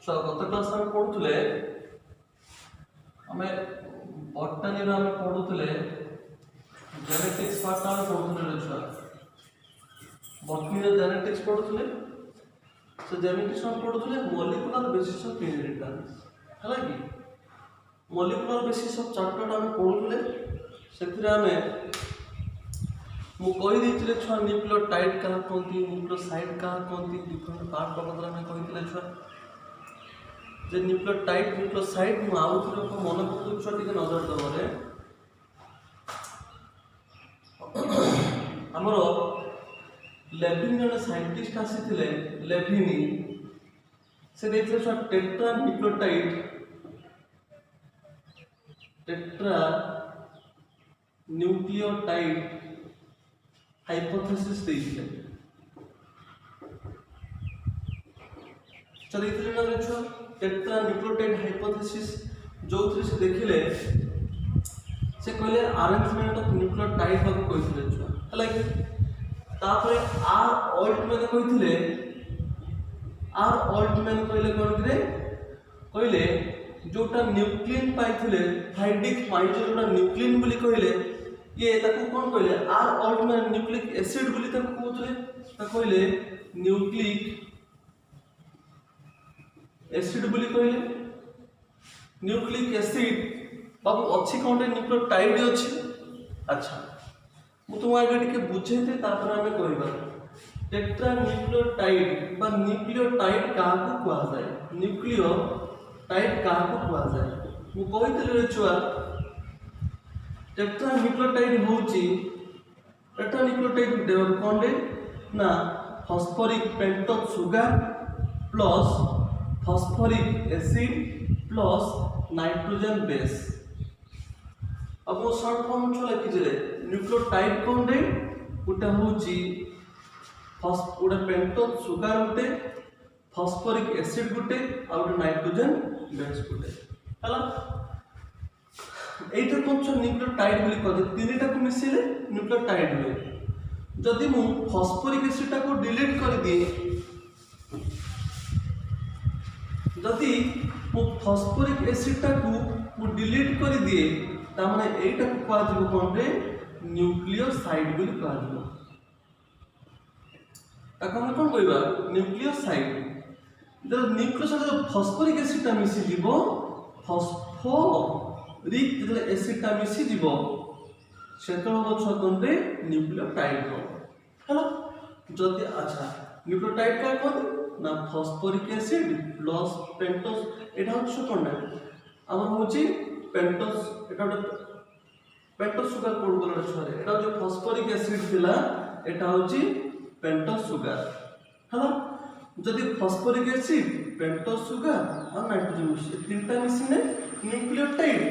गत क्लास में पढ़ुले आम बटानी में पढ़ुले जेनेटिक्स पार्ट में पढ़ुले छुआ बटनी जेनेटिक्स पढ़ुले से जेनेटिक्स में पढ़ुले मॉलिक्यूलर बेसिस ऑफ इनहेरिटेंस है कि मॉलिक्यूलर बेसिस ऑफ चैप्टर आम पढ़ुले से मुझे छुआ न्यूक्लियोटाइड क्या कहती न्यूक्लियोसाइड क्या कहती डिफरेंट पार्ट बाबद में कही छुआ जे न्यूक्लियोटाइड न्यूक्लियोसाइड मु आउ थोड़े को मन पकड़ छुआ टिके नजर दबरे हमरो लेविन जने साइंटिस्ट आसीथिले लेविनी से देखले छुआ टेट्रा न्यूक्लियोटाइड हाइपोथेसिस देइले चलिए ना देखो टेट्रा न्यूक्लियोटाइड हाइपोथेसिस जो से देखिले से कहले अरेंजमेंट ऑफ न्यूक्लियोटाइड बाबू कहिथिले छुआ हला कि तापर ऑल्टमैन कहिथिले ऑल्टमैन कहले कोन करे कहले जोटा न्यूक्लियन पाइथिले हाइड्रिक माइजर जोटा न्यूक्लियन बोली कहले ये ताको कोन कहले ऑल्टमैन न्यूक्लिक एसिड बोली ताको कहले ता कहले न्यूक्लिक एसिड बोली कहले न्यूक्लिक एसिड बाबू अच्छी कौन न्यूक्लियोटाइड अच्छी अच्छा मु तुम आगे टिके बुझेते तापर आमे कहबा टेट्रा न्यूक्लियोटाइड बा न्यूक्लियोटाइड काहाको कुआ जाय न्यूक्लियोटाइड काहाको कुआ जाय मु कहितले छुआ टेट्रा न्यूक्लियोटाइड होची टेट्रा न्यूक्लियोटाइड देव कोन दे ना phosphoric pentose sugar plus phosphoric acid plus nitrogen base अब वो शॉर्ट फॉर्म छो लिखि जले न्यूक्लियोटाइड कोन दे उटा होची गोटे पेंटोज सुगर गोटे फॉस्फोरिक एसिड गोटे आ गोटे नाइट्रोजन बेस गोटे हला एटा कोन छ न्यूक्लियोटाइड बोली कहते तीनटा को मिसिले न्यूक्लियोटाइड हुए जदि मु फॉस्फोरिक एसिड को डिलीट कर दिए जदि मु फॉस्फोरिक एसिड को डिलीट कर दिए ता माने एटा को कहा जिवो कोन रे न्यूक्लियोसाइड बोली कहा जिवो ताको हम कोन कहबा न्यूक्लियोसाइड जब न्यूक्लियोसाइड जो फॉस्फोरिक एसिड ता मिसि जिवो फॉस्फोरिक जब एसिड ता मिसि जिवो सेतलो छ कोन रे न्यूक्लियोटाइड हो हला जदि अच्छा न्यूक्लियोटाइड का कोन ना फॉस्फोरिक एसिड प्लस पेंटोज एटा होछ कोन ना हमर होची पेंटोज एटा पेंटोज सुगर कोड करले छरे एटा जो फॉस्फोरिक एसिड थिला एटा होची पेंटोज सुगर हला जदि फॉस्फोरिक एसिड पेंटोज सुगर और नाइट्रोजन मिक्स तीनटा मिसिने न्यूक्लियोटाइड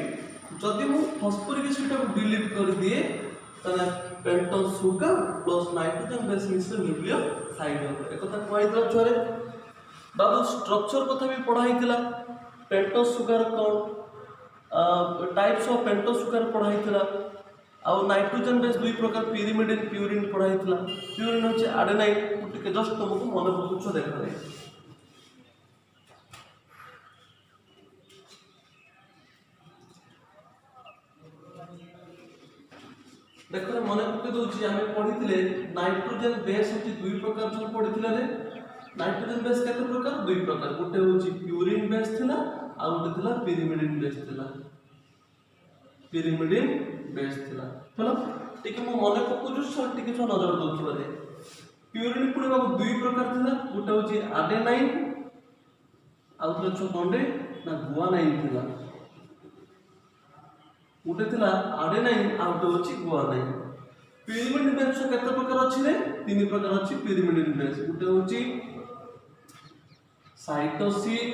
जदि मु फॉस्फोरिक एसिड को डिलीट कर दिए तने pentose sugar plus nitrogen base मिसले न्यूक्लियोसाइड हो एकता कहैतला छरे बाबू स्ट्रक्चर कथा भी पढ़ाइतिला पेंटोज सुगर कोन टाइप्स ऑफ पेंटोज सुगर पढ़ाइतिला आ नाइट्रोजन बेस दुई प्रकार पिरिमिडिन प्यूरिन पढ़ाइतिला प्यूरिन होचे एडेनाइन टिके जस्ट तुमको मन पकुछ देखा दे देखो मन पके दोची आमे पढ़ितिले नाइट्रोजन बेस होची दुई प्रकार जो पढ़ितिले रे नाइट्रोजन बेस केते प्रकार दुई प्रकार गोटे होची प्यूरिन बेस थिला आ गोटे थिला पिरिमिडिन बेस थिला पिरिमिडिन बेस थिला चलो ठीक है मो मन पकुछु सर टिके छ नजर दोछु रे प्यूरिन पुरे बाबू दुई प्रकार थिला गोटे होची एडेनाइन आ गोटे छ कोंडे ना गुआनाइन थिला गोटे थिला एडेनाइन आ गोटे होची गुआनाइन पिरिमिडिन बेस केते प्रकार अछि रे तीन प्रकार अछि पिरिमिडिन बेस गोटे होची साइटोसिन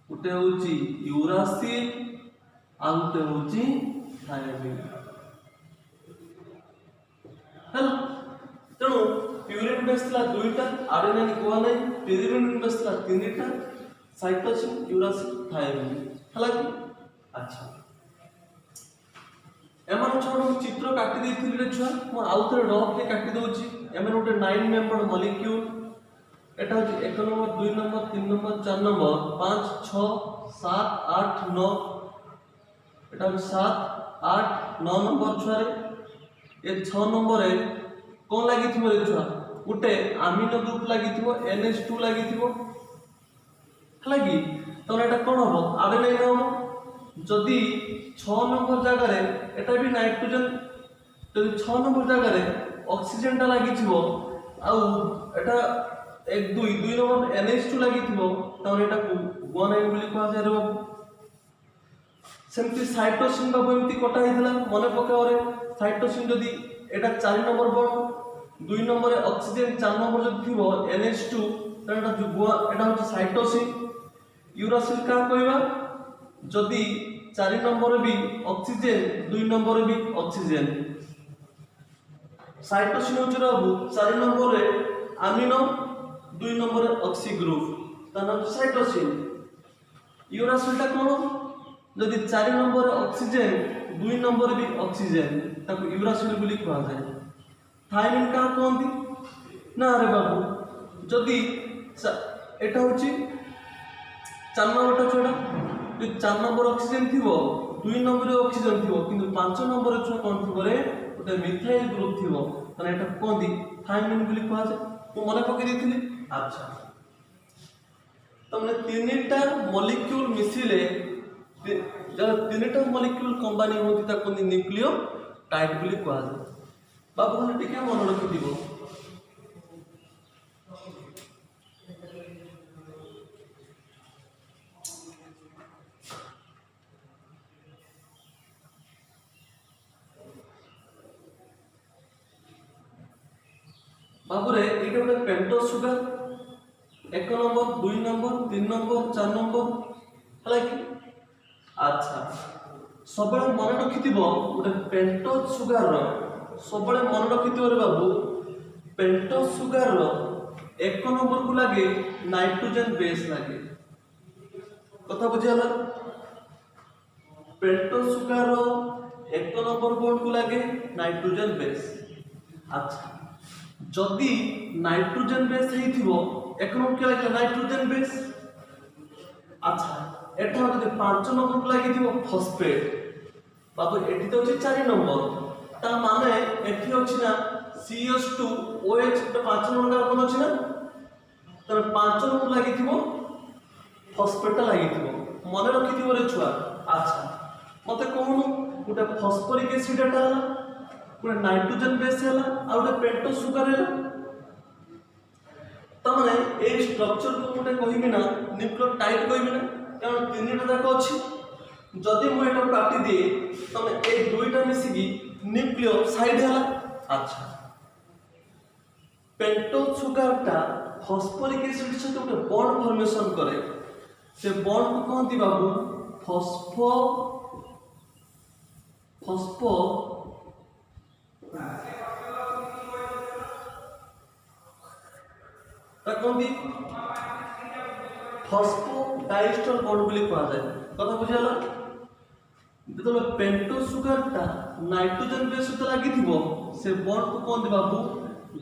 गोटे होची यूरासिल आ गोटे होची थायमिन हेलो तेणु प्यूरिन बेस ला दुईटा एडेनाइन गुआनाइन पिरिमिडिन बेस ला तीनटा साइटोसिन यूरासिल थायमिन हला कि अच्छा एमान छोड़ चित्र काटी देथिले छुआ मो आउ थरे रफ के काटी दोची एमान गोटे 9 मेंबर मॉलिक्यूल এটা হচ্ছে 1 নম্বর 2 নম্বর 3 নম্বর 4 নম্বর 5 6 7 8 9 এটা হচ্ছে 7 8 9 নম্বর ছুয়ারে ଏ 6 নম্বরে কোন লাগিଥିବ ରେ ଛୁଆ ଗୋଟେ ଆମିनो ଗ୍ରୁପ লাগিଥିବ NH2 লাগিଥିବ ହେଲା କି ତ এটা কোন হবো আডেনাইন হবো যদি 6 নম্বর জায়গায় এটা भी নাইট্রোজেন যদি 6 নম্বর জায়গায় অক্সিজেনটা লাগিଥିବ ଆଉ এটা 1 2 2 নম্বর NH2 লাগিଥିବ তাহলে এটাକୁ গুয়ানাইন ବୋଲି କୁହାଯାଏ ରେ ବାବୁ সেমতি সাইটোসিন বাবু এমতি কটা হইଥିଲା মনে পকাওরে সাইটোসিন যদি এটা 4 নম্বর বন্ড 2 নম্বরে অক্সিজেন 4 নম্বর যদি থিব NH2 তাহলে এটা গুয়া এটা হচ্ছে সাইটোসিন ইউরাসিল কা কইবা যদি 4 নম্বরে বি অক্সিজেন 2 নম্বরে বি অক্সিজেন সাইটোসিন হচ্ছে বাবু 4 নম্বরে আমিনো 2 নম্বরে অক্সি গ্রুপ তার নাম সাইটোসিন ইউরাসিলটা কোন যদি 4 নম্বরে অক্সিজেন 2 নম্বরে বি অক্সিজেন তাকে ইউরাসিল বলি কোয়া যায় থাইমিন কা কোনদি না রে বাবু যদি এটা হচ্ছে 4 নম্বরটা ছোড়া যদি 4 নম্বর অক্সিজেন থিব 2 নম্বরে অক্সিজেন থিব কিন্তু 5 নম্বরে ছোড়া কোন থিব রে ওটা মিথাইল গ্রুপ থিব তাহলে এটা কোনদি থাইমিন বলি কোয়া যায় তো মনে পকাই দিছিলি আচ্ছা তাহলে তিনটা মলিকিউল মিশিলে जब तीनटा मॉलिक्यूल कंबाइन होती ताको न्यूक्लियोटाइड बोली कहा जाए बाबू ने टिके मन रखि दिबो बाबू रे एटा गोटे pentose sugar 1 number 2 number 3 number 4 number हला कि अच्छा सब मन रखि गोटे पेंटोज सुगार सब मन रखि रे बाबू पेंटोज सुगार 1 नंबर को लगे नाइट्रोजन बेस लगे कथा बुझीगला पेंटोज सुगार 1 नंबर बॉन्ड को लगे नाइट्रोजन बेस अच्छा जदि नाइट्रोजन बेस हेइथिबो 1 नंबर के लगे नाइट्रोजन बेस अच्छा এটা যদি 5 নম্বর লাগিथिबो ফসফেট বাবু এটি তো হচ্ছে 4 নম্বর তার মানে এটি হচ্ছে না CH2 OH এটা 5 নম্বর কার্বন আছে না তাহলে 5 নম্বর লাগিथिबो ফসফেটটা লাগিथिबो মনে রাখিथिबो রে ছুয়া আচ্ছা মতে কোন গোটা ফসফরিক অ্যাসিড এটা হলা গোটা নাইট্রোজেন বেস হলা আর গোটা পেন্টোজ সুগার হলা তার মানে এই স্ট্রাকচার কো গোটা কইবি না নিউক্লিওটাইড কইবি না কারণ তিনটা যাক আছে যদি মু এটা কাটি দিই তাহলে এই দুইটা মিশিকি নিউক্লিওসাইড হলা আচ্ছা পেন্টোজ সুগারটা ফসফরিক অ্যাসিড সাথে একটা বন্ড ফর্মেশন করে সে বন্ড কো কোনটি বাবু ফসফো তা কোনটি ফসফো ডাইস্টর বন্ড বলি কোয়া যায় কথা বুঝিলা যেতবে পেন্টোজ সুগারটা নাইট্রোজেন বেস সହିତ লাগিথিব সে বন্ড কো কোন বাবু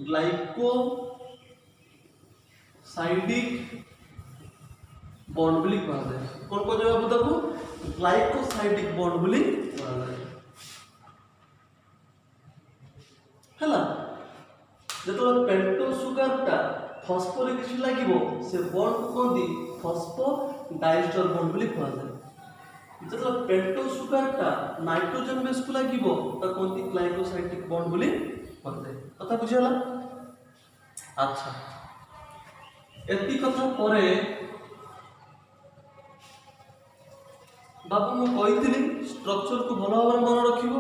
গ্লাইকোসাইডিক বন্ড বলি কোয়া যায় কোন কোন বাবু তাকু গ্লাইকোসাইডিক বন্ড বলি কোয়া যায় হলা যেতবে পেন্টোজ সুগারটা ফসফরিক অ্যাসিড লাগিব সে বন্ড কো কোনটি ফসফো ডাইস্টর বন্ড বলি কোয়া যায় যেতবে পেন্টোজ সুগারটা নাইট্রোজেন বেস কো লাগিব তা কোনটি গ্লাইকোসাইডিক বন্ড বলি কোয়া যায় কথা বুঝিলা আচ্ছা এতি কথা পরে বাবু মু কইতিলি স্ট্রাকচার কো ভালো ভাবে মনে রাখিব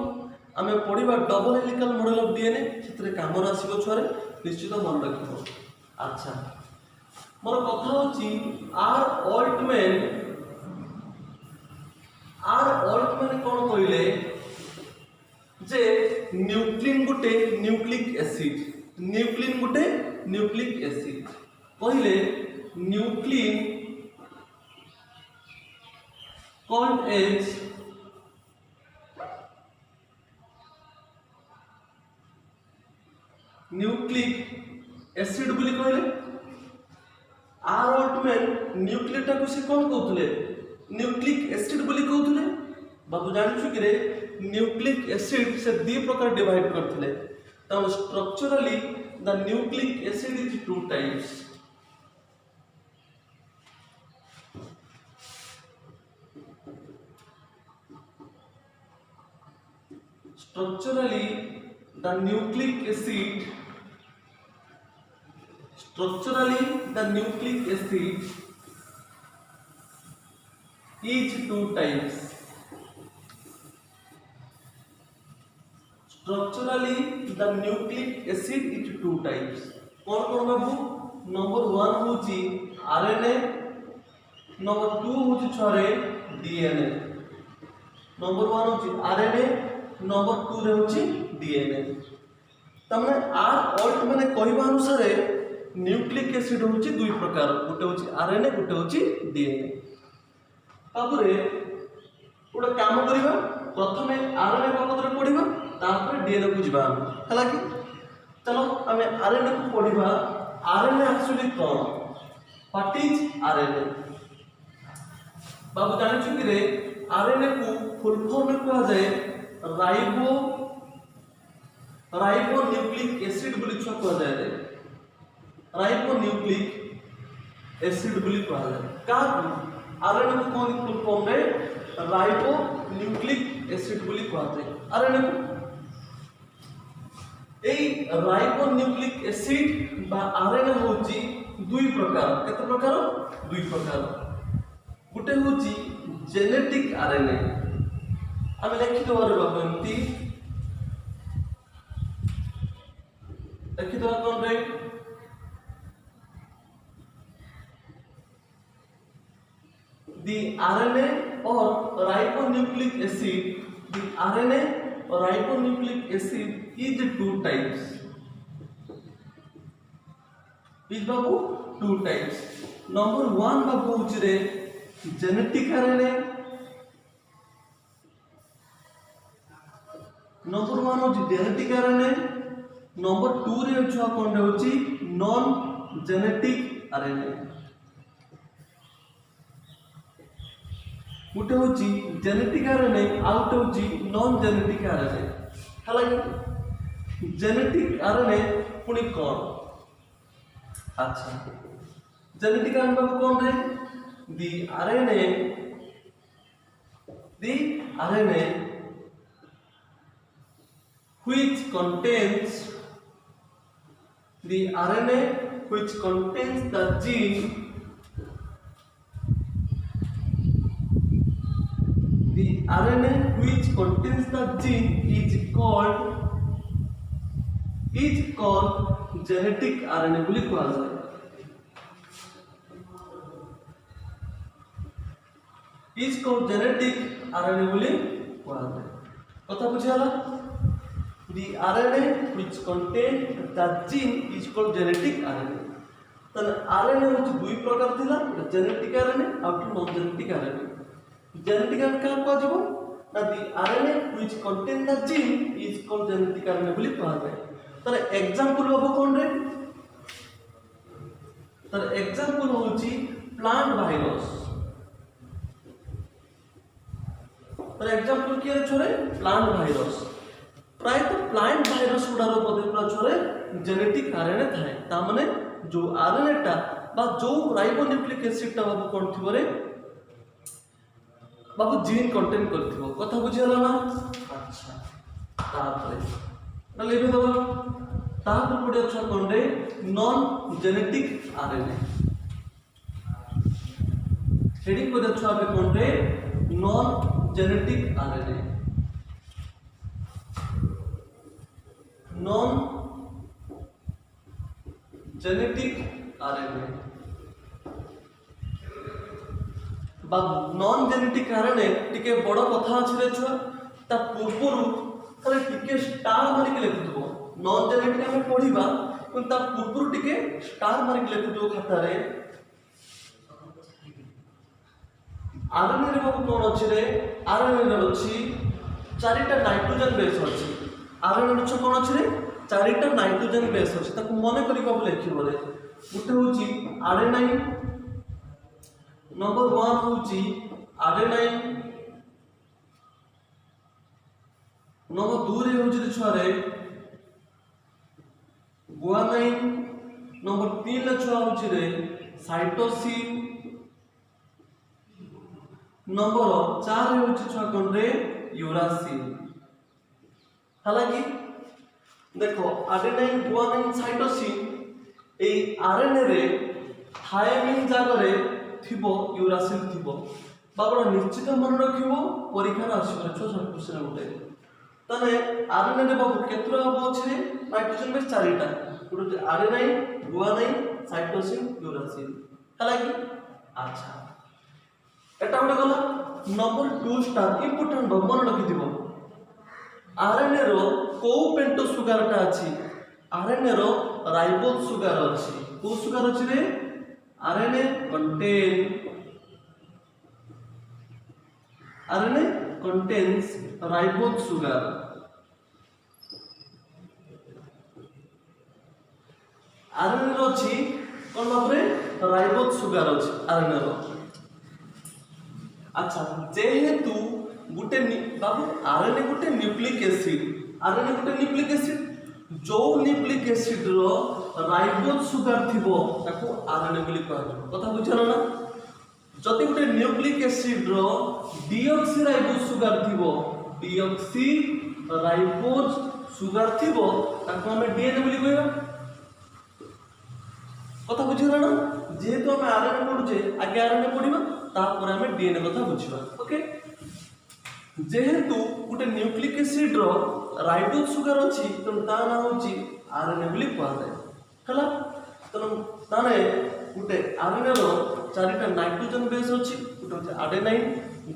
আমি পড়িবা double helical model of DNA সেতরে কামর আসিব ছরে নিশ্চিত মনে রাখিব আচ্ছা মোর কথা হচ্ছে আর অল্টম্যান কোন কইলে যে নিউক্লিন গোটে নিউক্লিক অ্যাসিড কইলে নিউক্লিন called as নিউক্লিক অ্যাসিড বলি কইলে आर अल्टमेंट न्यूक्लियटा को से कौन कहते न्यूक्लिक एसिड बोली कहते बाबू जानी कि न्यूक्लिक एसिड से दी प्रकार डिवाइड करते तब structurally the nucleic acid is two types structurally the nucleic acid is two types structurally the nucleic acid is two types कौन बाबू नंबर 1 होची आरएनए नंबर 2 होची छरे डीएनए नंबर 1 होची आरएनए नंबर 2 रे होची डीएनए तमने आर ऑल्ट माने कहबा अनुसार न्यूक्लिक एसिड होची दुई प्रकार गोटे होची आरएनए गोटे होची डीएनए तापरे ओडा काम करिबा प्रथमे आरएनए बाबद रे पढिबा तापर डीएनए को जिबा हला कि चलो हमें आरएनए को पढिबा आरएनए एक्चुअली कोन व्हाट इज आरएनए बाबू जानि छु कि रे आरएनए को फुल फॉर्म में कहा जाए राइबोन्यूक्लिक एसिड बोली छुआ कहा जाए राइबोन्यूक्लिक एसिड बोली कहा जाए का आरएनए को कौन फुल फॉर्म में राइबोन्यूक्लिक एसिड बोली कहा जाए आरएनए को एई राइबोन्यूक्लिक एसिड बा आरएनए होची दुई प्रकार केते प्रकार दुई प्रकार गुटे होची जेनेटिक आरएनए आम लिखिदेव बाबू एमती लिखिदेव कौन रे the RNA or ribonucleic acid the RNA or ribonucleic acid is two types is babu two types number 1 babu uchire genetic RNA number 1 होची जेनेटिक आरएनए नंबर 2 रे छुआ कोन होची नॉन जेनेटिक आरएनए गुटे होची genetic RNA out होची non genetic RNA हालांकि genetic RNA पुनी कोन अच्छा genetic RNA कोन रे दी RNA which contains the RNA which contains the gene is called genetic RNA बोली कहा जाए is called genetic RNA बोली कहा जाए कथा बुझियाला the RNA which contain the gene is called genetic RNA तने RNA होची दुई प्रकार थिला जेनेटिक RNA और non genetic RNA genetic RNA का कह जबो ना the RNA which contain the gene is called genetic RNA बोली कहा जाए तने एग्जांपल बाबू कोन रे तने एग्जांपल होची प्लांट वायरस तने एग्जांपल किए छोरे प्लांट वायरस प्राय तो प्लांट वायरस गुडार पदे छोरे जेनेटिक आरएनए थाए ता माने जो आरएनए टा बा जो राइबोन्यूक्लिक एसिड टा बाबू कोन थिबो रे बाबू जीन कंटेन करथिबो कथा बुझियला ना अच्छा तापरे ना लेबे दबो तापर पडे अच्छा कोन रे नॉन जेनेटिक आरएनए हेडिंग पदे अच्छा बे कोन रे non genetic RNA non genetic RNA बा नॉन जेनेटिक आरएनए टिके बड़ कथा अछि रे छुआ ता पूर्वरु खाली टिके स्टार मारि के लिखुथबो नॉन जेनेटिक हमें पढिबा पण ता पूर्वरु टिके स्टार मारि के लिखुथबो खाता रे आरएनए रे बाबू कोन अछि रे आरएनए रे अछि चारिटा नाइट्रोजन बेस अछि आरएनए रे कोन अछि रे चारिटा नाइट्रोजन बेस अच्छे ताको मन करी बाबू लिखिबो रे गुटे होची आडेनाइन नंबर 1 होची आडेनाइन नंबर 2 रे होची रे छुआ रे गुआनाइन नंबर 3 रे छुआ होची रे साइटोसिन नंबर 4 रे होची छुआ कोन रे यूरासिल। हालांकि देखो आडेनाइन गुआनाइन साइटोसिन ए आरएनए रे थायमिन जागरे थिबो यूरासिल थिबो बाबा निश्चित मन रखिबो परीक्षा आसीबो छ छ क्वेश्चन उठे तने आरएनए रे बाबू केतरा हबो अछि नाइट्रोजन बेस चारिटा गुटे आडेनाइन गुआनाइन साइटोसिन यूरासिल। हालांकि अच्छा एटा उठे गला नंबर 2 स्टार इंपोर्टेंट मन रखि दिबो आरएनए रो को पेंटो सुगारटा अछि आरएनए रो राइबोज सुगार अछि को सुगार अछि रे RNA contains ribose sugar RNA रो अछि कोन बाबरे राइबोज सुगार अछि आरएनए रो। अच्छा जेहेतु गुटे बाबू आरएनए गुटे न्यूक्लिक एसिड आरएनए गुटे न्यूक्लिक एसिड जो न्यूक्लिक एसिड रो राइबोज सुगार थिबो ताको आरएनए बोली कहबो कथा बुझलो ना जति गुटे न्यूक्लिक एसिड रो डीऑक्सी राइबोज सुगार थिबो डीऑक्सी राइबोज सुगार थिबो ताको हमें डीएनए बोली कहबो कथा बुझलो ना जेहेतु हम आरएनए पढुचे आगे आरएनए पढिबा तापर हमें डीएनए कथा बुझिबा ओके। जेहेतु गोटे न्यूक्लिक एसिड रो राइबोज सुगार अछि त ता ना होची आरएनए बोली कहै हला त ताने गोटे आरएनए रो चारिटा नाइट्रोजन बेस अछि गोटे होची आडेनाइन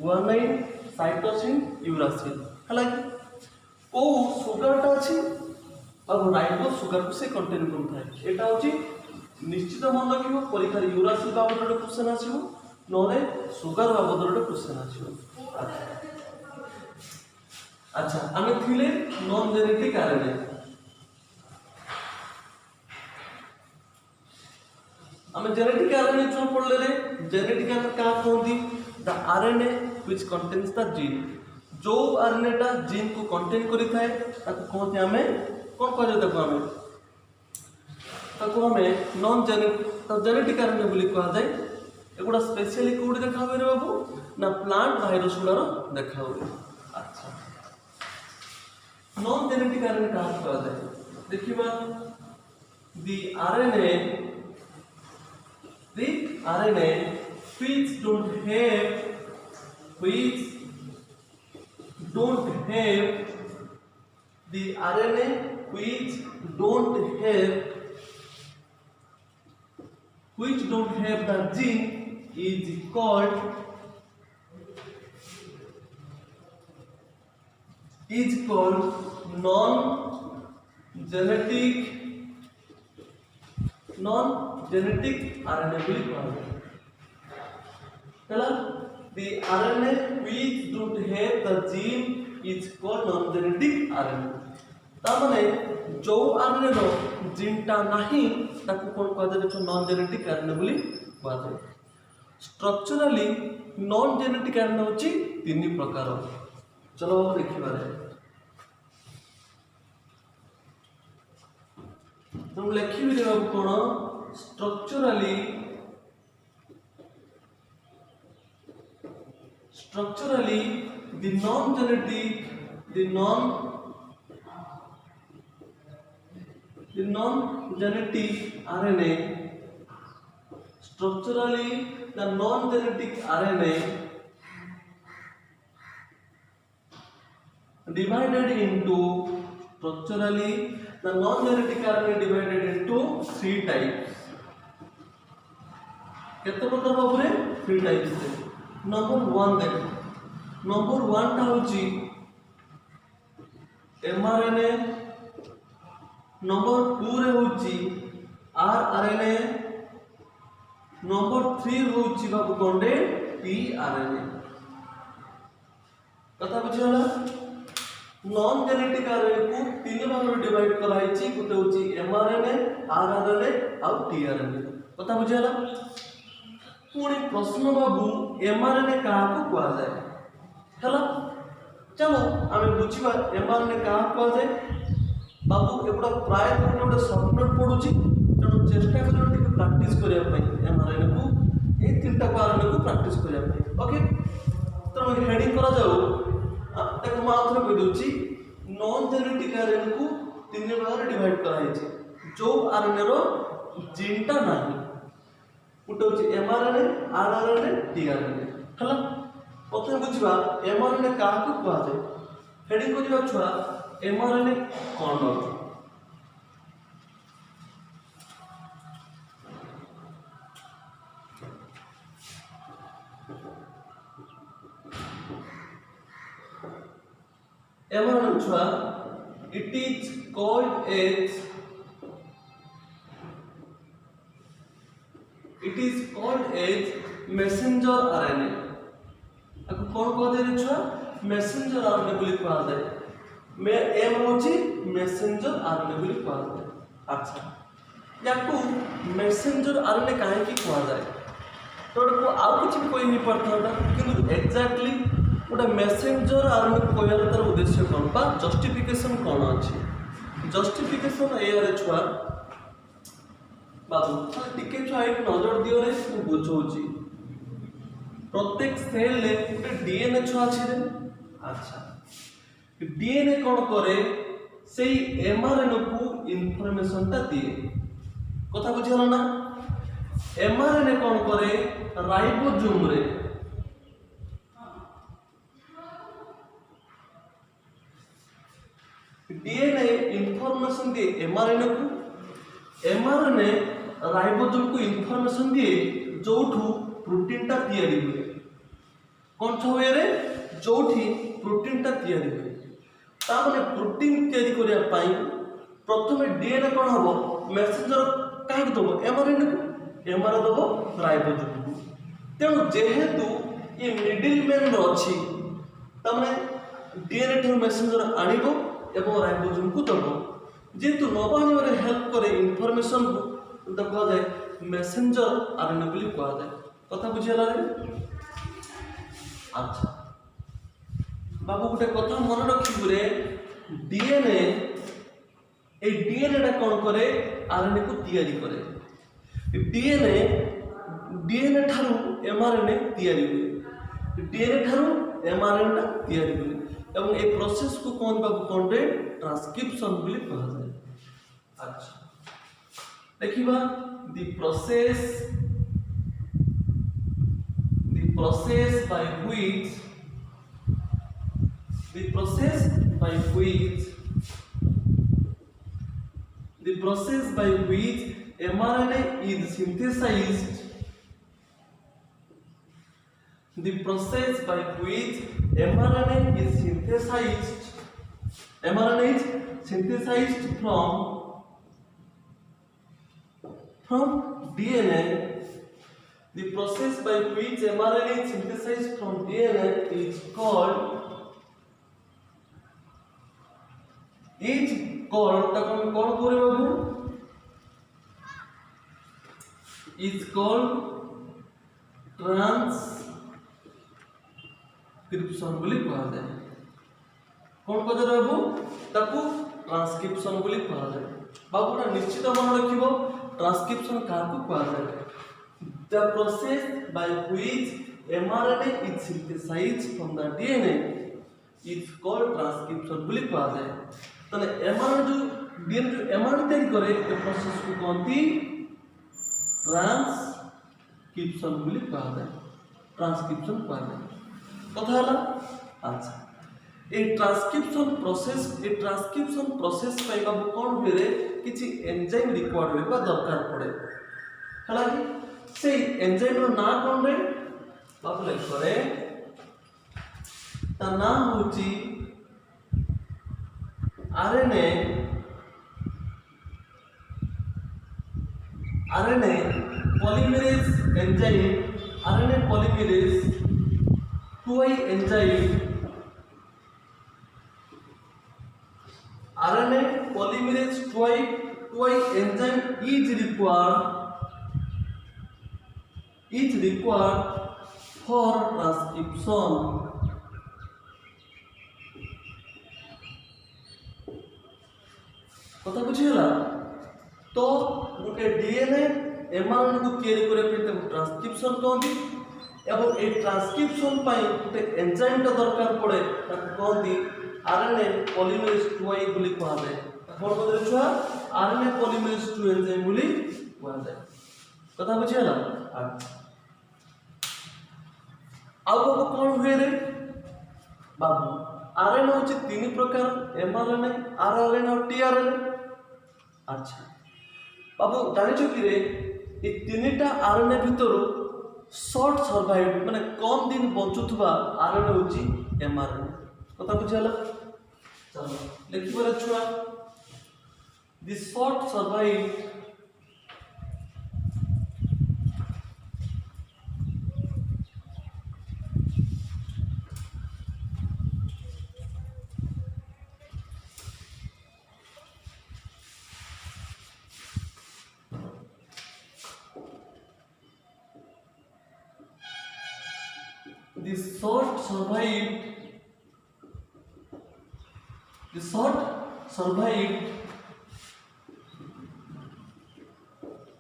गुआनाइन साइटोसिन यूरासिल। हला को सुगारटा अछि अब राइबोज सुगार को से कंटेन करथाय एटा होची निश्चित मन रखिबो परीक्षा यूरासिल बाबद रो क्वेश्चन आसीबो नोले सुगार बाबद रो क्वेश्चन आसीबो। अच्छा आमे थिले नॉन जेनेटिक आरएनए आमे जेनेटिक आरएनए जो पढ़ले रे जेनेटिक आरएनए का कहंती the RNA which contains the gene जो आरएनए टा जीन को कंटेन करि थाए ताको कहंती आमे कोन कहले ताको हमें नॉन जेनेटिक आरएनए बोली कहा जाए एगुडा स्पेशली कोड देखा हुए रे बाबू ना प्लांट वायरस गुडारो देखा हुए। अच्छा नॉन जेनेटिक आरएनए का कहा जाए देखिबा the RNA which don't have the RNA which don't have the gene is called non-genetic RNA बोली कहल जाला the RNA which don't have the gene is called non-genetic RNA ता माने जो आरएनए रो जीनटा नाही ताको कोन कहै छै नॉन जेनेटिक आरएनए बोली कहै छै। स्ट्रक्चरली नॉन जेनेटिक आरएनए होची तीन प्रकार चलो अब देखिबा रे तुम लिखि भी देबा कोन structurally the non-genetic RNA structurally the non-genetic RNA divided into structurally the non-genetic RNA divided into three types केते प्रकार बाबू रे थ्री टाइप्स रे नंबर 1 देखो नंबर 1 टा होची mRNA नंबर 2 रे होची rRNA नंबर 3 होची बाबू कोंडे tRNA कथा बुझियला नॉन जेनेटिक आरएनए को तीन भाग में डिवाइड कराइछि गोटे होची एमआरएनए आरआरएनए और टीआरएनए कथा बुझियाला पुणी प्रश्न बाबू एमआरएनए काहाको कुआ जाए हला चलो आमे बुझिबा एमआरएनए काहा कुआ जाए बाबू एबडा प्राय गोटे शॉर्टनोट पडुची तेणु चेष्टा करियो टिके प्रैक्टिस करिया पई एमआरएनए को ए तीनटा आरएनए को प्रैक्टिस करिया पई ओके तेणु हेडिंग करा जाऊ देखो मैं आउथरे कहि दोची नॉन जेनेटिक आरएनए को तीन भाग में डिवाइड कराइछि जो आरएनए रो जीनटा नाही गोटे होची एमआरएनए आरआरएनए टीआरएनए हला प्रथम बुझिबा एमआरएनए काहाको कुआ जाय हेडिंग करिबा छुआ एमआरएनए कोन mRNA छुआ it is called as messenger RNA आपको कौन कह दे छुआ messenger RNA बोली कहा जाए मैं एम होची messenger RNA बोली कहा जाए अच्छा याकू messenger RNA काहे की कहा जाए तो को आउ कुछ भी कोई नहीं पड़ता किंतु एग्जैक्टली गोटे मेसेंजर आरएनए को कहला तार उद्देश्य कौन बा जस्टिफिकेशन कौन अछि जस्टिफिकेशन एआर छुआ बाबू टिके छुआ एक नजर दियो रे मु बुझौची प्रत्येक सेल ले गोटे डीएनए छुआ अछि रे अच्छा डीएनए कौन करे सेई एमआरएनए को इनफॉरमेशन ता दिए कथा बुझियला ना एमआरएनए कौन करे राइबोसोम रे डीएनए इनफॉरमेशन दिए एमआरएनए को एमआरएनए राइबोसोम को इनफॉरमेशन दिए जोठू प्रोटीन ता तैयारी हुए कौन छवे रे जोठी प्रोटीन ता तैयारी हुए ता माने प्रोटीन तैयारी करिया पाई प्रथमे डीएनए कोन हबो मेसेंजर काहे दबो एमआरएनए को एमआरएनए दबो राइबोसोम को तेणु जेहेतु ये मिडिल मैन अछि ता माने डीएनए ठो मेसेंजर आनिबो एवं राइबोसोम को दबो जेतु नबाणी में हेल्प करे इनफॉरमेशन को कहा जाए मेसेंजर आरएनए बोली कहा जाए कथा बुझियला रे अच्छा बाबू गोटे कथा मन रखिबु रे डीएनए ए डीएनए टा कोन करे आरएनए को तैयारी करे डीएनए ठारू एमआरएनए तैयारी हुए डीएनए ठारू एमआरएनए टा तैयारी हुए एवं ए प्रोसेस को कौन बाबू कौन रे ट्रांसक्रिप्शन बोली कहा जाए अच्छा देखिबा the process by which the process by which mRNA is synthesized the process by which mRNA is synthesized from DNA. The process by which mRNA is synthesized from DNA is called ताको हम कौन करे बाबू is called transcription बोली कहा जाए कौन कह जाए बाबू ताको ट्रांसक्रिप्शन बोली कहा जाए बाबूटा निश्चित मन रखिबो ट्रांसक्रिप्शन काको कहा जाए the process by which mRNA is synthesized from the DNA is called transcription बोली कहा जाए तने mRNA जो DNA जो mRNA तैयारी करे ए प्रोसेस को कहती ट्रांसक्रिप्शन बोली कहा जाए ट्रांसक्रिप्शन कहा जाए कथा हला अच्छा ए ट्रांसक्रिप्शन प्रोसेस पाई बाबू कोन भेरे किछि एंजाइम रिक्वायर्ड होबा दरकार पड़े हला कि से एंजाइम रो ना कोन रे बाबू लाइक करे ता नाम होची RNA polymerase enzyme RNA polymerase 2I enzyme RNA polymerase II enzyme is required for transcription. কথা বুঝিলা तो गोटे डीएनए एमआरएनए को तैयारी करे पे ट्रांसक्रिप्शन कहती एवं ए ट्रांसक्रिप्शन पाई गोटे एंजाइम टा दरकार पड़े कहती आरएनए पॉलीमरेज 2 बोली कहा जाए कोन बदले छुआ आरएनए पॉलीमरेज 2 एंजाइम बोली कहा जाए कथा बुझिला आउ बाबू कोन हुए रे बाबू आरएनए होची तीन प्रकार एमआरएनए आरआरएनए और टीआरएनए अच्छा बाबू जानिछो कि रे ए तीनटा आरएनए भितर शॉर्ट सर्वाइव माने कम दिन बंचुथबा आरएनए होची एमआरएनए कथा बुझिला चलो लिखिबा छुआ this short survive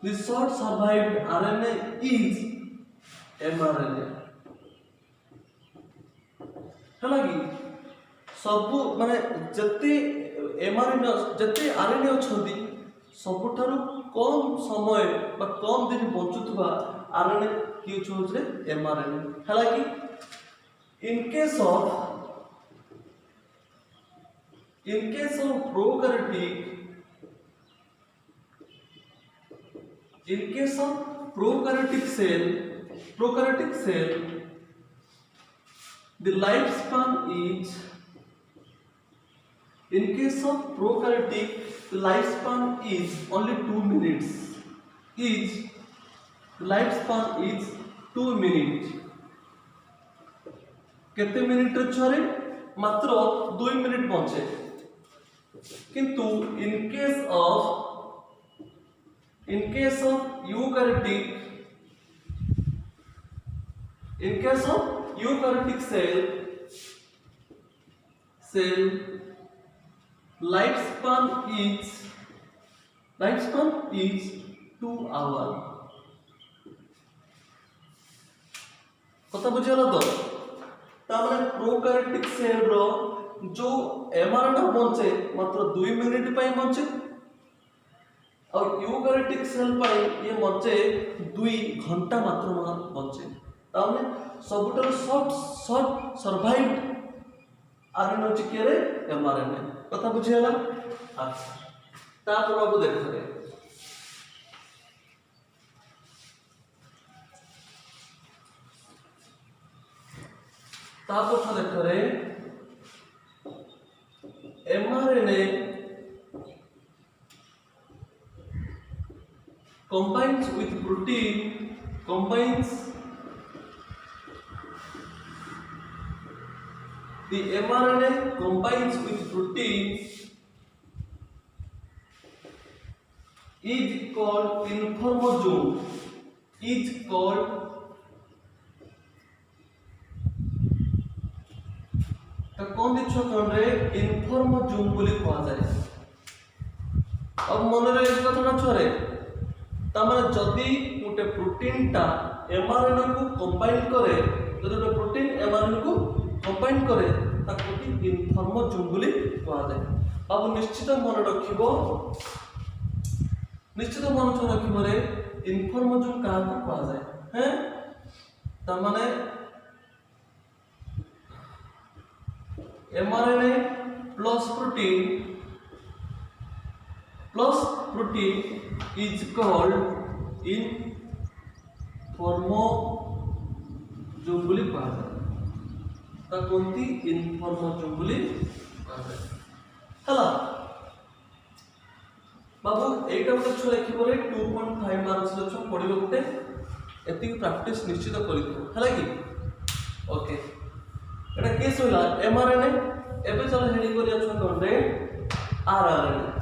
This short survived RNA is mRNA है कि सब माने जते mRNA जते RNA अछंती सबठारु कम समय बा कम दिन बंचुथबा RNA की छोरे mRNA है कि in case of prokaryotic cell the lifespan is only 2 minutes केते मिनिट छरे मात्र 2 मिनिट बचे किंतु in case of eukaryotic cell lifespan is 2 hours कथा बुझला तो तामने प्रोकैरियोटिक सेल रो जो एमआरएनए बचे मात्र 2 मिनिट पई बचे और यूकैरियोटिक सेल पई ये बचे 2 घंटा मात्र बचे तामने सबुटर शॉर्ट सर्वाइव्ड आरएनए चिकेरे एमआरएनए कथा बुझियला अच्छा तापर बाबू देखरे तापर देखरे mRNA combines with protein the mRNA combines with protein is called informosome कौन दिछो कोन रे इन्फॉर्मोजोम बोली कहा जाए अब मन रे एक कथा छरे त माने जदी गोटे प्रोटीन ता एमआरएनए को कंबाइन करे जदी गोटे प्रोटीन एमआरएनए को कंबाइन करे ताको इन्फॉर्मोजोम बोली कहा जाए अब निश्चित मन रखिबो रे इन्फॉर्मोजोम का कहा जाए हैं त माने mRNA plus protein is called informosome बोली कहा जाए ता कोनती informosome बोली कहा जाए हला बाबू एटा मते छ लिखि परे 2.5 मार्क्स लक्ष पढिबो गुटे एति प्रैक्टिस निश्चित करितो हला कि ओके एटा केस होला mRNA एबे चल हेडिंग करिया छ कोन रे आरआरएनए।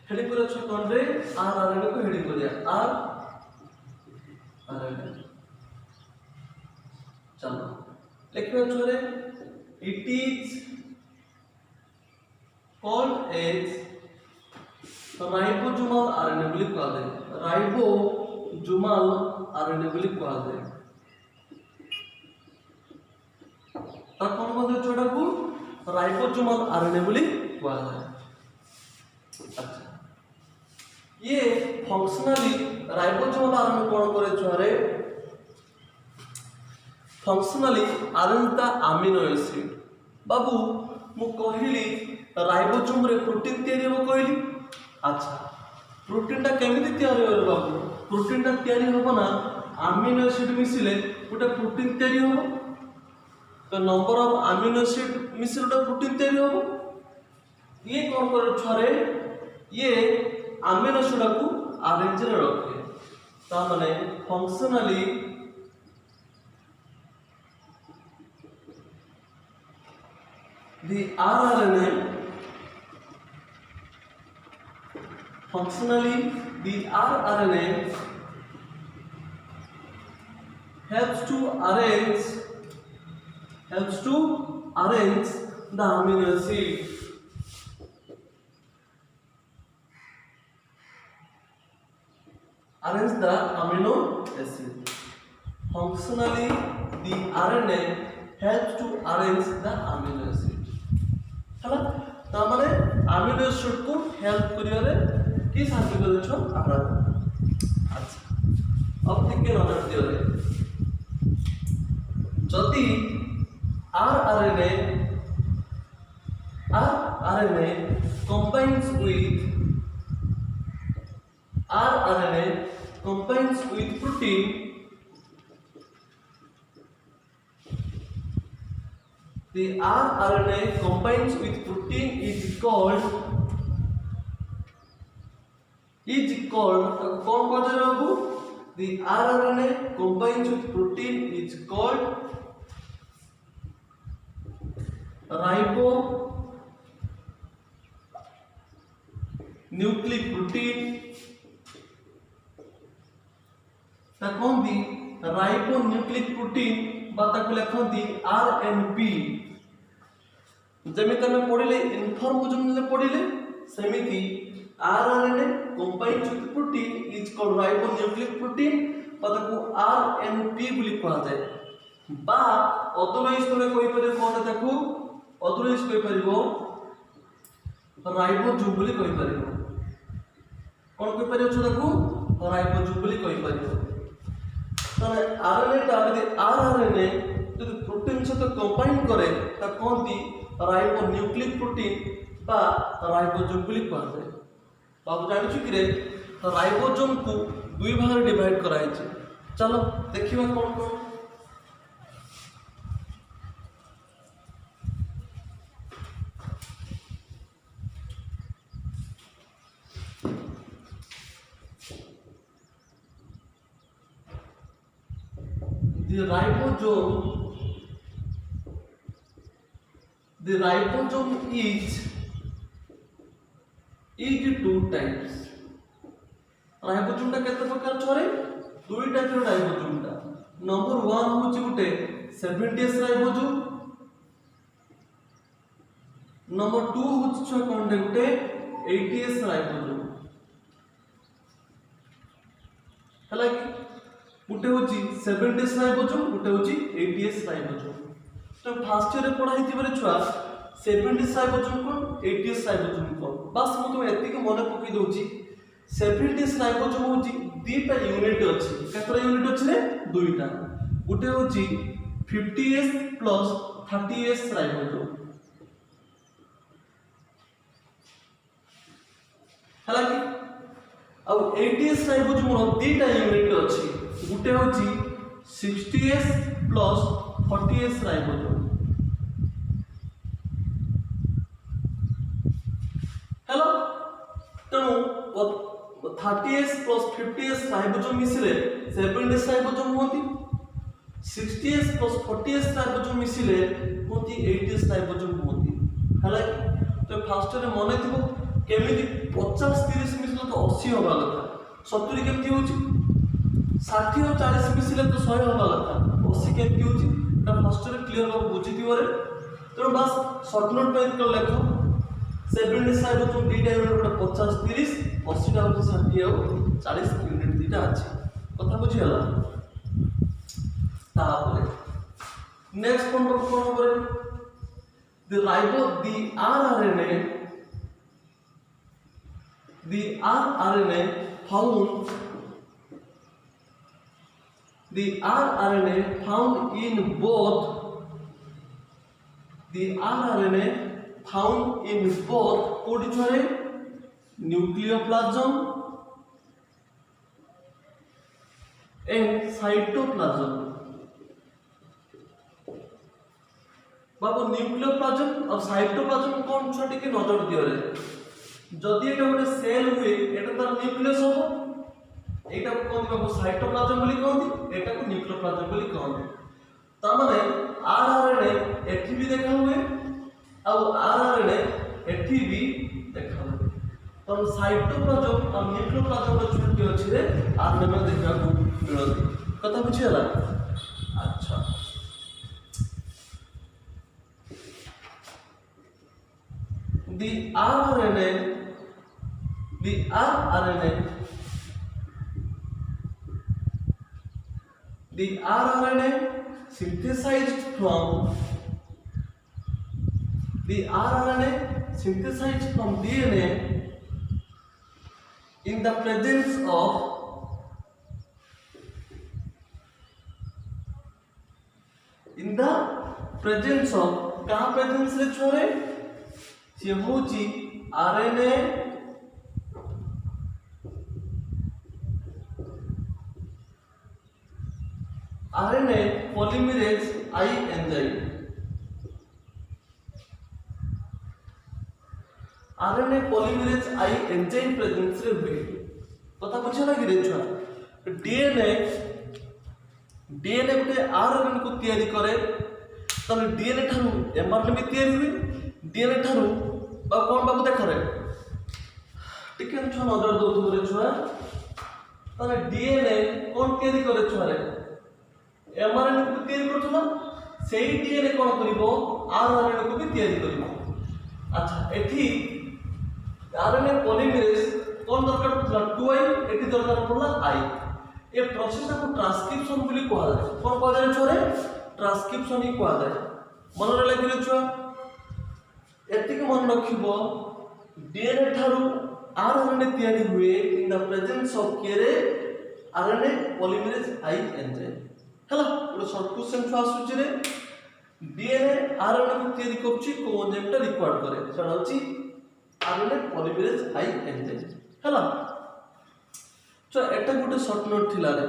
हेडिंग कर छ कोन रे आरआरएनए को हेडिंग करिया आरआरएनए। चलो लिखियो छोरे it is called as ribosomal RNA बोली कहा जाए। राइबोसोमल आरएनए बोली कहा जाए। ता कोन बोलते छोटा को राइबोसोमल आरएनए बोली कहा जाए। अच्छा ये फंक्शनली राइबोसोमल आरएनए कोन करे छोरे फंक्शनली आरएनए ता अमीनो एसिड बाबू मु कहली राइबोसोम रे प्रोटीन तयारी हो कहली। अच्छा प्रोटीन टा केमिति तयारी हो बाबू प्रोटीन टा तयारी हो ना अमीनो एसिड मिसिले गोटे प्रोटीन तयारी हो। तो नंबर ऑफ अमीनो एसिड मिसिले गोटे प्रोटीन तयारी हो। ये कौन करे छरे ये अमीनो एसिड को अरेंज रे रखे ता माने functionally the rRNA functionally the rRNA helps to arrange the amino acid. Arrange the amino acid. Functionally the RNA helps to arrange the amino acid. है ना माने अमीनो एसिड को हेल्प करियारे की साहाय्य करे छ आरआरएनए। अच्छा अब ठीक नजर दियो रे जदी rRNA combines with protein the rRNA combines with protein is called कौन कहते हैं बाबू the rRNA combines with protein is called ribonucleic protein ता कौन दी ribonucleic protein बाता को लिखंती RNP जमित में पढ़िले इन्फॉर्मेशन ले पढ़िले सेमिति rRNA combined with protein is called ribonucleic protein बाता को RNP बोली कहा जाए बा अदरवाइज तमे कोइ परिबो कोन ताकू अदरवाइज कोइ परिबो राइबोसोम बोली कोइ परिबो कोन कोइ परिबो छ ताकू राइबोसोम बोली कोइ परिबो। तने आरएनए ता आरआरएनए जब प्रोटीन से तो कंबाइन करे ता कोन दी राइबोन्यूक्लिक प्रोटीन बा राइबोसोम बोली कहा जाए। बाबू जानि छु कि रे राइबोसोम को दुई भाग में डिवाइड कराई छै। चलो देखिबा कोन कोन the ribosome is two types. Ribosome टा केते प्रकार छरे दुई टाइप रो राइबोसोम टा नंबर 1 होची गुटे 70s राइबोसोम नंबर 2 होची छ कोनडे गुटे 80s राइबोसोम हला कि गुटे होची 70s राइबोसोम गुटे होची 80s राइबोसोम। तो फर्स्ट ईयर रे पढ़ाई थिबरे छुआ 70s राइबोसोम कोन 80s राइबोसोम कोन बस मु तो एति के मने पकई दोची 70s राइबोसोम होची दीटा यूनिट अछि केतरा यूनिट अछि रे दुईटा गुटे होची 50s प्लस 30s राइबोसोम हला कि अब 80s राइबोसोम रो दीटा यूनिट अछि गुटे होची 60s plus 40s ribosome hello तेणु 30s plus 50s ribosome मिसिले 7s ribosome होती 60s plus 40s राइबोसोम मिसिले होती 80s राइबोसोम होती हला तो फास्ट रे मने थिबो केमिति 50 30 मिसिले तो 80 होबा कथा 70 केमति होची 60 और 40 मिसिले तो 100 होबा कथा 80 केमति होची ता फास्ट रे क्लियर हो बुझी दियो रे तो बस शॉर्ट नोट पे कर लेखो 70 राइबोसोम डी टाइम रे 50 30 80 टा हो 60 और 40 यूनिट दीटा अछि कथा बुझी हला तापरे नेक्स्ट कंट्रोल कोन होबे the rRNA found in both कोडी छरे न्यूक्लियोप्लाज्म and cytoplasm बाबू न्यूक्लियोप्लाज्म और साइटोप्लाज्म कौन छोटी के नजर दियो रे जदी एटा गोटे सेल हुए एटा तार न्यूक्लियस हो एटा को कोन बाबू साइटोप्लाज्म बोली कहंती एटा को न्यूक्लियोप्लाज्म बोली कहंती ता माने आरआरएनए एठी भी देखा हुए और आरआरएनए एठी भी देखा हुए तो साइटोप्लाज्म और न्यूक्लियोप्लाज्म रो छोटी अछि रे आरएनए में देखा को मिलती कथा बुझियला अच्छा the rRNA synthesized from DNA in the presence of कहाँ प्रेजेंस रे छोरे ये होची आरएनए पॉलीमरेज आई एंजाइम प्रेजेंस रे हुए कथा बुझे लगी रे छुआ डीएनए गोटे आरएनए को तैयारी करे तने डीएनए ठारू एमआरएनए भी तैयारी हुए डीएनए ठारू बा कोन बाबू देख रे टिके छुआ नजर दो रे छुआ तने डीएनए कोन तैयारी करे छुआ रे एमआरएनए को तैयारी करथला सेही डीएनए कोन करिवो आरएनए को भी तैयारी करिवो अच्छा एठी आरएनए पॉलीमरेज कोन दरकार पड़ला 2i एठी दरकार पड़ला i ए प्रोसेस को ट्रांसक्रिप्शन बोली कहा जाय कोन कहा जाय छोरे ट्रांसक्रिप्शन ही कहा जाय मन रे लागिले छुआ एतिक मन रखिबो डीएनए ठारू आरएनए तैयारी हुए इन द प्रेजेंस ऑफ केरे आरएनए पॉलीमरेज आई एंजाइम हला एक शॉर्ट क्वेश्चन छुआ सुची रे डीएनए आरएनए को तैयारी करछि को एंजाइमटा रिक्वायर्ड करे सेटा होछि आरएनए पॉलीमरेज आई एंजाइम हला तो एटा गोटे शॉर्ट नोट थिला रे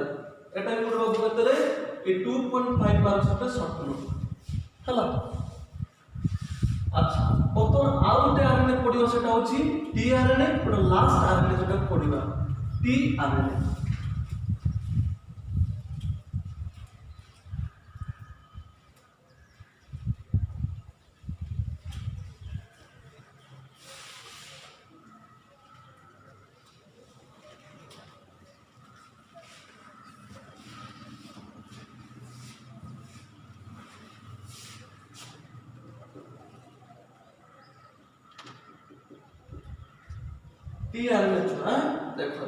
एटा गोटे बाबू कतरे ए 2.5 मार्क्स पे शॉर्ट नोट हला अच्छा बर्तमान आउ गोटे आरएनए पडियो सेटा होछि टीआरएनए पर लास्ट आरएनए सेटा पडिबा टीआरएनए टीआरएनए जो है देखो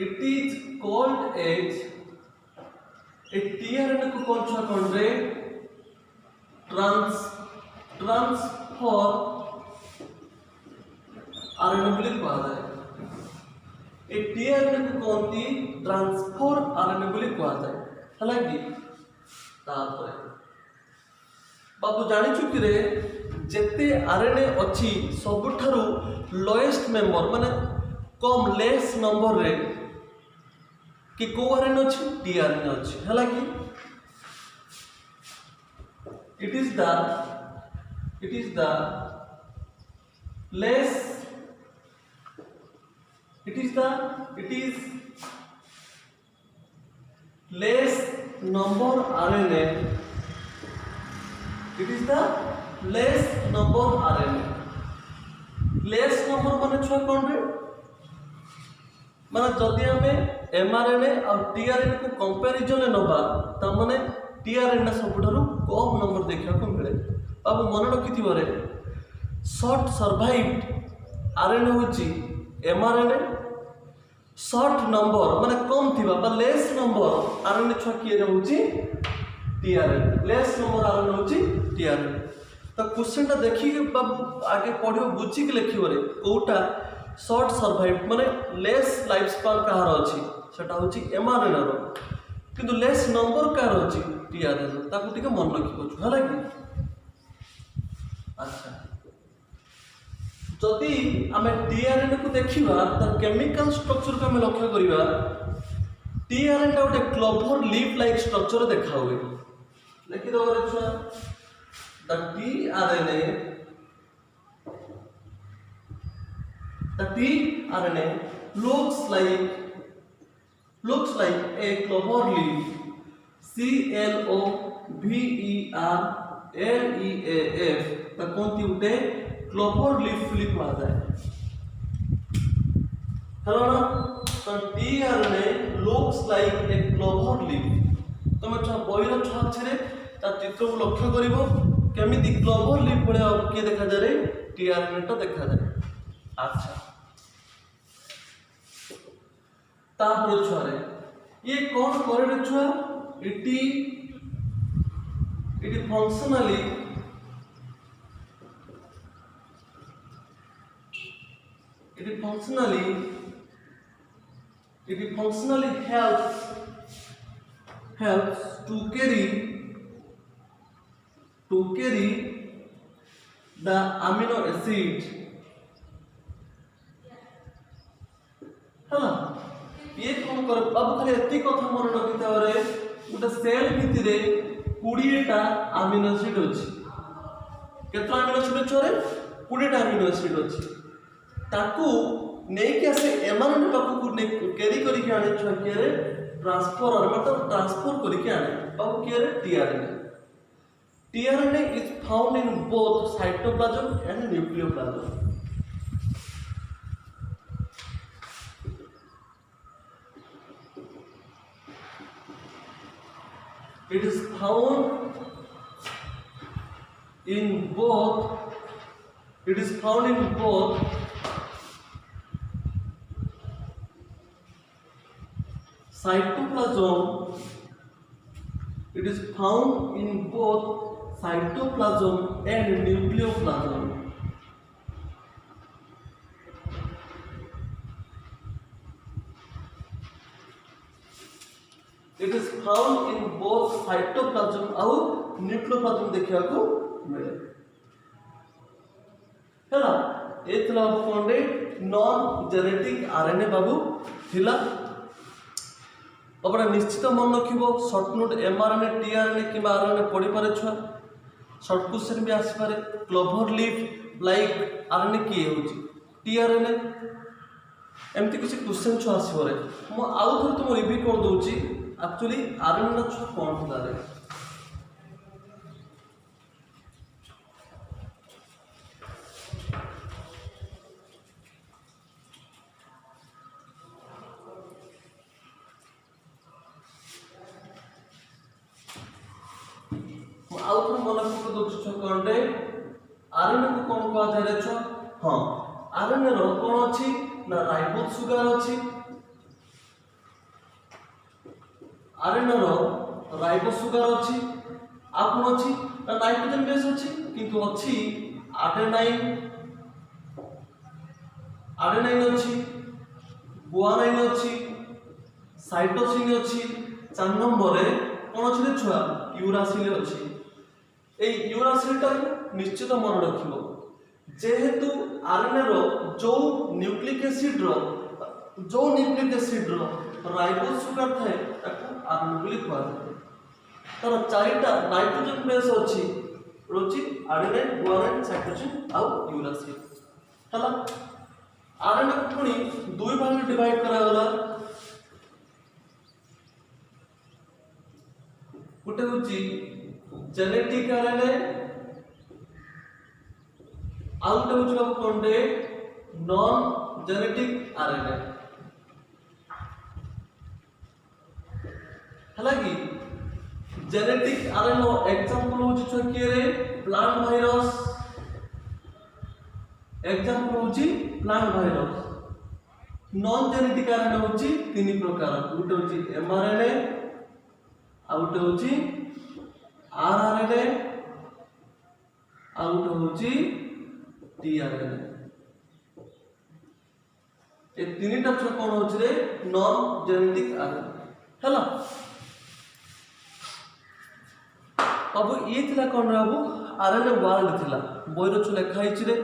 it is called as a tRNA को कौन सा कौन रे ट्रांसफर आरएनए बोली कहा जाए ए टीआरएनए को कौन ती ट्रांसफर आरएनए बोली कहा जाए हला कि तापर बाबू जानी चुकी रे जेते आरएनए अछि सबठारु लोएस्ट मेंबर माने कम लेस नंबर रे कि को आरएनए अछि टीआरएनए अछि हला कि it is the less it is less number RNA, it is the less number RNA, less number माने छुआ कौन रे माने जदि हमें mRNA और tRNA को कंपैरिजन नबा त माने tRNA सबठारु कम नंबर देखा को मिले। अब मन रखिथिबो रे शॉर्ट सर्वाइव्ड RNA होची mRNA, शॉर्ट नंबर माने कम थिबा बा लेस नंबर RNA छुआ किए होची tRNA, लेस नंबर RNA होची tRNA। तो क्वेश्चन टा देखि बाबू आगे पढ़ियो बुझी के लिखियो रे कोटा शॉर्ट सर्वाइव्ड माने लेस लाइफ स्पान कहार अछि सेटा होची mRNA रो किंतु लेस नंबर कहार अछि tRNA ताकू टिके मन रखिबो छु हला कि। अच्छा जदि आमे tRNA को देखिबा त केमिकल स्ट्रक्चर को आमे लक्ष्य करिबा tRNA टा गोटे क्लोवर लीफ लाइक स्ट्रक्चर देखा हुए लिखि दो रे छुआ the tRNA looks like a clover leaf, CLOVERLEAF ता कोनती उठे क्लोवर लीफ फिलिप आ जाए हेलो ना तो tRNA looks like a clover leaf तमे छ बहिर छ छरे ता चित्र को लक्ष्य करिवो केमिति क्लोवर लीफ पड़े के देखा जाए tRNA टा देखा जाए। अच्छा तापर छुआरे ये कौन करे रे छुआ इटी functionally helps to carry the amino acid हाँ ये कौन कर अब खाली एति कथा मन रखिता रे उटा सेल भितरे 20 टा अमीनो एसिड अछि केतना अमीनो एसिड छरे 20 टा अमीनो एसिड अछि ताकू नै के से mRNA पाकू को नै कैरी करी के आने छ के रे ट्रांसफर करी के आने पाकू के रे tRNA is found in both cytoplasm and nucleoplasm. It is found in both cytoplasm. It is found in both cytoplasm and nucleoplasm. It is found in both cytoplasm और nucleoplasm देखिया को मिले हैला एतला कोंडे नॉन जेनेटिक आरएनए बाबू थिला अपना निश्चित मन रखिबो short note mRNA tRNA कि आरएनए पढ़ी पारे छुआ शॉर्ट क्वेश्चन भी आसी पारे क्लोवर लीफ लाइक आरएनए की होची tRNA एमती किसी क्वेश्चन छुआ आसी पारे मो आउ थोर तुम रिव्यू कर दोची एक्चुअली आरएनए छुआ कोन होला रे आउट मन को दोछ कोनटे आरएनए को कोन को आधार छ हां आरएनए रो कोन अछि ना राइबोज सुगर अछि आरएनए रो राइबोज सुगर अछि आ कोन अछि ना नाइट्रोजन बेस अछि किंतु अछि एडेनाइन अछि गुआनाइन अछि साइटोसिन अछि 4 नंबर रे कोन अछि छुआ यूरासिल अछि ए यूरासिल टा निश्चित मन रखिबो जेहेतु आरएनए रो जो न्यूक्लिक एसिड रो राइबोज सुगर थाए ताको आरएनए बोली कहवा जाय तर चारिटा नाइट्रोजन बेस अछि रोची एडेनाइन गुआनाइन साइटोसिन आ यूरासिल हला आरएनए को पुणी दुई भाग में डिवाइड करागला गोटे होची जेनेटिक आरएनए आउ गोटे होची बाबू कोनडे नॉन जेनेटिक आरएनए हालांकि जेनेटिक आरएनए एग्जांपल होची छकिए रे प्लांट वायरस एग्जांपल होची plant virus non genetic RNA होची तीन प्रकार गोटे होची एमआरएनए आ गोटे होची आरआरएनए आ गोटे होची टीआरएनए ए तीनटा छ कोन होची रे नॉन जेनेटिक आरएनए हला अब ये थिला कोन रे बाबू आरएनए वर्ल्ड थिला बोइरो छु लेखा हिची रे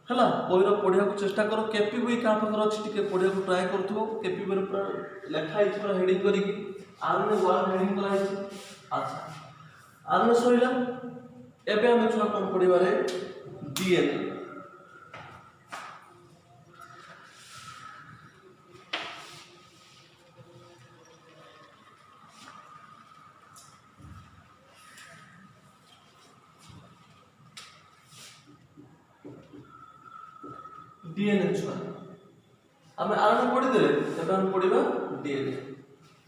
हला बोइरो पढिया को चेष्टा करो केपी बुई का पाखर अछि टिके पढिया को ट्राई करथो केपी बोइरो पूरा लेखा हिची पूरा हेडिंग करी आरएनए वर्ल्ड हेडिंग करा हिची अच्छा आरएनए सइला एबे हम छुआ कोन पढिबा रे डीएनए डीएनए छुआ हमें आरएनए पढ़ी देले तब हम पढ़िबा डीएनए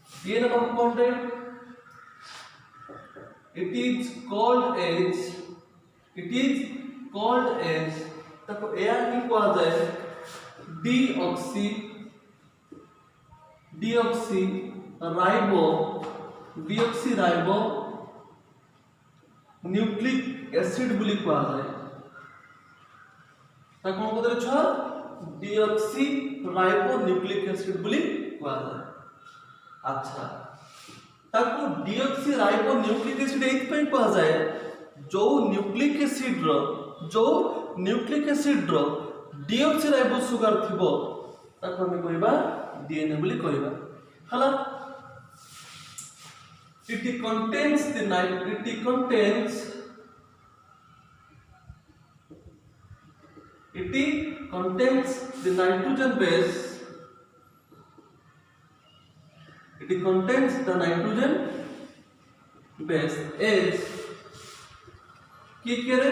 डीएनए को कोन रे इट इज कॉल्ड एज तको एआर की कहा जाए डीऑक्सी राइबो न्यूक्लिक एसिड बोली कहा जाए ता कोन को छ डीऑक्सी राइबो न्यूक्लिक एसिड बोली कहा जाए अच्छा ताको डीऑक्सी राइबो न्यूक्लिक एसिड एत पे कहा जाए जो न्यूक्लिक एसिड रो डीऑक्सी राइबो सुगर थिबो ताको हम कहबा डीएनए बोली कहबा हला it contains the nitrogen base as की करे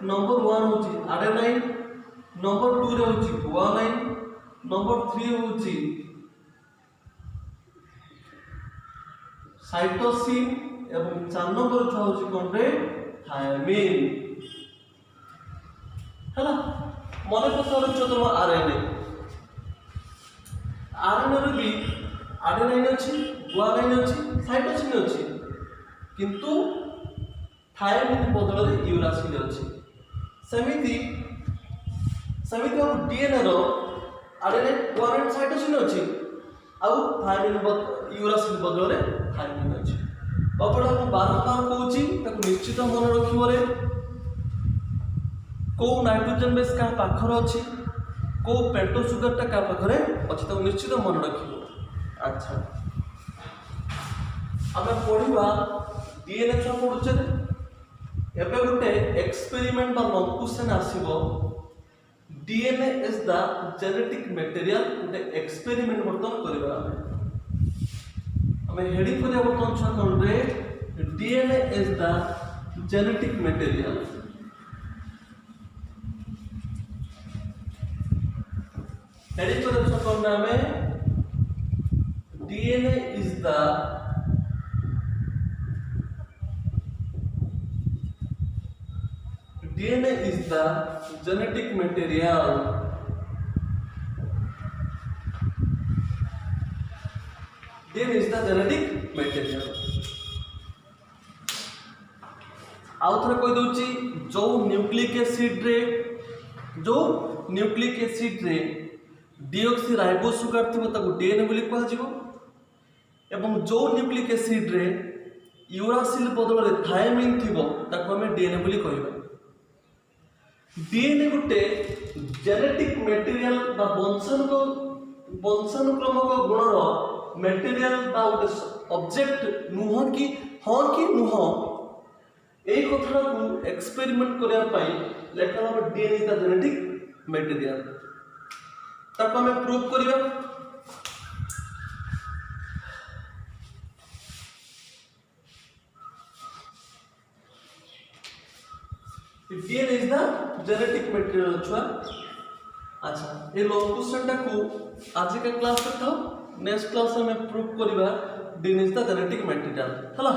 नंबर 1 होची एडेनाइन नंबर 2 रे होची गुआनाइन नंबर 3 होची साइटोसिन एवं 4 नंबर छ होची कोन रे थायमिन हला मने पसर चतुर्म आरएनए रे भी एडेनाइन अछि गुआनाइन अछि साइटोसिन अछि किंतु थायमिन बदल रे यूरासिल अछि समिति और डीएनए रो एडेनाइन गुआनाइन साइटोसिन अछि आउ थायमिन यूरासिल बदल रे थायमिन अछि बापडा को बारंबार कहूची ताको निश्चित मन रखिबो रे को नाइट्रोजन बेस का पाखर अछि को पेंटो सुगर टा का पाखरे अछि ताको निश्चित मन रखिबो अच्छा हमें पढिबा डीएनए छ पढुचे एबे गुटे एक्सपेरिमेंट बा लंकुशन आसीबो DNA is the genetic material गुटे एक्सपेरिमेंट बर्तन करबा हमें हेडिंग करिया बर्तन छ कोन रे DNA is the genetic material heading करिया छ कोन हमें DNA is the genetic material DNA is the genetic material आउ थरे कहि दोची जो न्यूक्लिक एसिड रे डीऑक्सी राइबो सुगर थिबो ताको डीएनए बोली कहल जिवो एवं जो न्यूक्लिक एसिड रे यूरासिल बदल रे थायमिन थिबो ताको हम डीएनए बोली कहबा डीएनए गुटे जेनेटिक मटेरियल बा वंशानुक्रमक गुणर मटेरियल बा गुटे ऑब्जेक्ट नुह कि हाँ कि नुह ए कथा को एक्सपेरिमेंट करया पाई लेखा हम DNA is the genetic material ताको हमें प्रूव करिया DNA is the genetic material छुआ। अच्छा ये लॉन्ग क्वेश्चन को आज का क्लास था नेक्स्ट क्लास में प्रूव करिवा DNA is the genetic material हला।